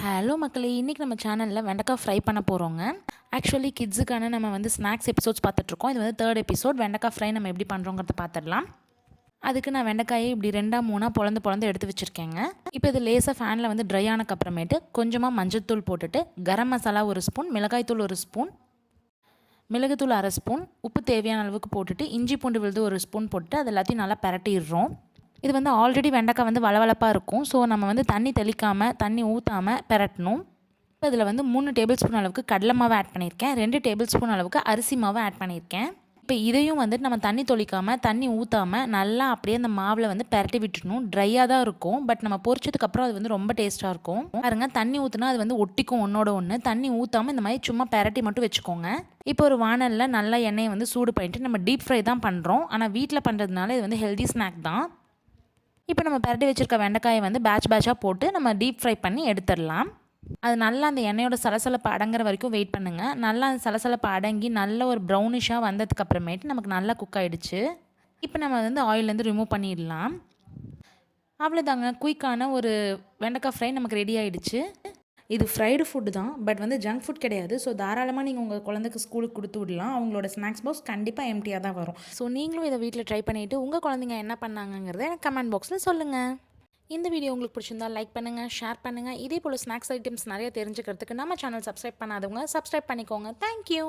Hello மக்களே, இன்றைக்கி நம்ம சேனலில் வெண்டைக்காய் ஃப்ரை பண்ண போகிறோங்க. ஆக்சுவலி கிட்ஸுக்கான நம்ம வந்து ஸ்நாக்ஸ் எபிசோட்ஸ் பார்த்துட்ருக்கோம். இது வந்து 3rd எபிசோட். வெண்டைக்காய் ஃப்ரை நம்ம எப்படி பண்ணுறோங்கிறத பார்த்துடலாம். அதுக்கு நான் வெண்டைக்காயை இப்படி 2-3 பொளந்து எடுத்து வச்சுருக்கேங்க. இப்போ இது லேசாக ஃபேனில் வந்து ட்ரை ஆனக்கப்புறமேட்டு கொஞ்சமாக மஞ்சள்தூள் போட்டுட்டு, கரம் மசாலா 1 ஸ்பூன், மிளகாய்த்தூள் 1 ஸ்பூன், மிளகுத்தூள் 1/2 ஸ்பூன், உப்பு தேவையான அளவுக்கு போட்டுட்டு, இஞ்சி பூண்டு விழுது 1 ஸ்பூன் போட்டு அது எல்லாத்தையும் நல்லா பரட்டிடுறோம். இது வந்து ஆல்ரெடி வெண்டைக்காய் வந்து வளவளப்பாக இருக்கும். ஸோ நம்ம வந்து தண்ணி தெளிக்காமல் தண்ணி ஊற்றாமல் பெரட்டணும். இப்போ இதில் வந்து 3 டேபிள் ஸ்பூன் அளவுக்கு கடலை மாவு ஆட் பண்ணியிருக்கேன். 2 டேபிள் ஸ்பூன் அளவுக்கு அரிசி மாவு ஆட் பண்ணியிருக்கேன். இப்போ இதையும் வந்துட்டு நம்ம தண்ணி தொளிக்காமல் தண்ணி ஊற்றாமல் நல்லா அப்படியே அந்த மாவில் வந்து பெரட்டி விட்டுடணும். ட்ரையாக தான் இருக்கும், பட் நம்ம பொரிச்சதுக்கப்புறம் அது வந்து ரொம்ப டேஸ்ட்டாக இருக்கும். பாருங்க, தண்ணி ஊற்றினா அது வந்து ஒட்டிக்கும் ஒன்றோட ஒன்று. தண்ணி ஊற்றாமல் இந்த மாதிரி சும்மா பெரட்டி மட்டும் வச்சுக்கோங்க. இப்போ ஒரு வானலில் நல்லா எண்ணெயை வந்து சூடு பண்ணிட்டு நம்ம டீப் ஃப்ரை தான் பண்ணுறோம். ஆனால் வீட்டில் பண்ணுறதுனால இது வந்து ஹெல்தி ஸ்நாக் தான். இப்போ நம்ம பரட்டி வச்சுருக்க வெண்டைக்காயை வந்து பேட்சாக போட்டு நம்ம டீப் ஃப்ரை பண்ணி எடுத்துடலாம். அது நல்லா அந்த எண்ணெயோட சலசலப்பு அடங்குற வரைக்கும் வெயிட் பண்ணுங்கள். நல்லா அந்த சலசலப்பு அடங்கி நல்ல ஒரு ப்ரௌனிஷாக வந்ததுக்கப்புறமேட்டு நமக்கு நல்லா குக் ஆகிடுச்சு. இப்போ நம்ம வந்து ஆயிலேருந்து ரிமூவ் பண்ணிடலாம். அவ்வளோதாங்க, குயிக்கான ஒரு வெண்டைக்காய் ஃப்ரை நமக்கு ரெடி ஆகிடுச்சு. இது ஃப்ரைடு ஃபுட்டு தான், பட் வந்து ஜங்க் ஃபுட் கிடையாது. ஸோ தாராளமாக நீங்கள் உங்கள் குழந்தைக்கு ஸ்கூலுக்கு கொடுத்து விடலாம். அவங்களோட ஸ்நாக்ஸ் பாக்ஸ் கண்டிப்பாக எம்டியாக தான் வரும். ஸோ நீங்களும் இதை வீட்டில் ட்ரை பண்ணிவிட்டு உங்கள் குழந்தைங்க என்ன பண்ணாங்கங்கிறத எனக்கு கமெண்ட் பாக்ஸில் சொல்லுங்கள். இந்த வீடியோ உங்களுக்கு பிடிச்சிருந்தா லைக் பண்ணுங்கள், ஷேர் பண்ணுங்கள். இதே போல் ஸ்நாக்ஸ் ஐட்டம்ஸ் நிறைய தெரிஞ்சுக்கிறதுக்கு நம்ம சேனல் சப்ஸ்கிரைப் பண்ணாதவங்க சப்ஸ்கிரைப் பண்ணிக்கோங்க. தேங்க்யூ.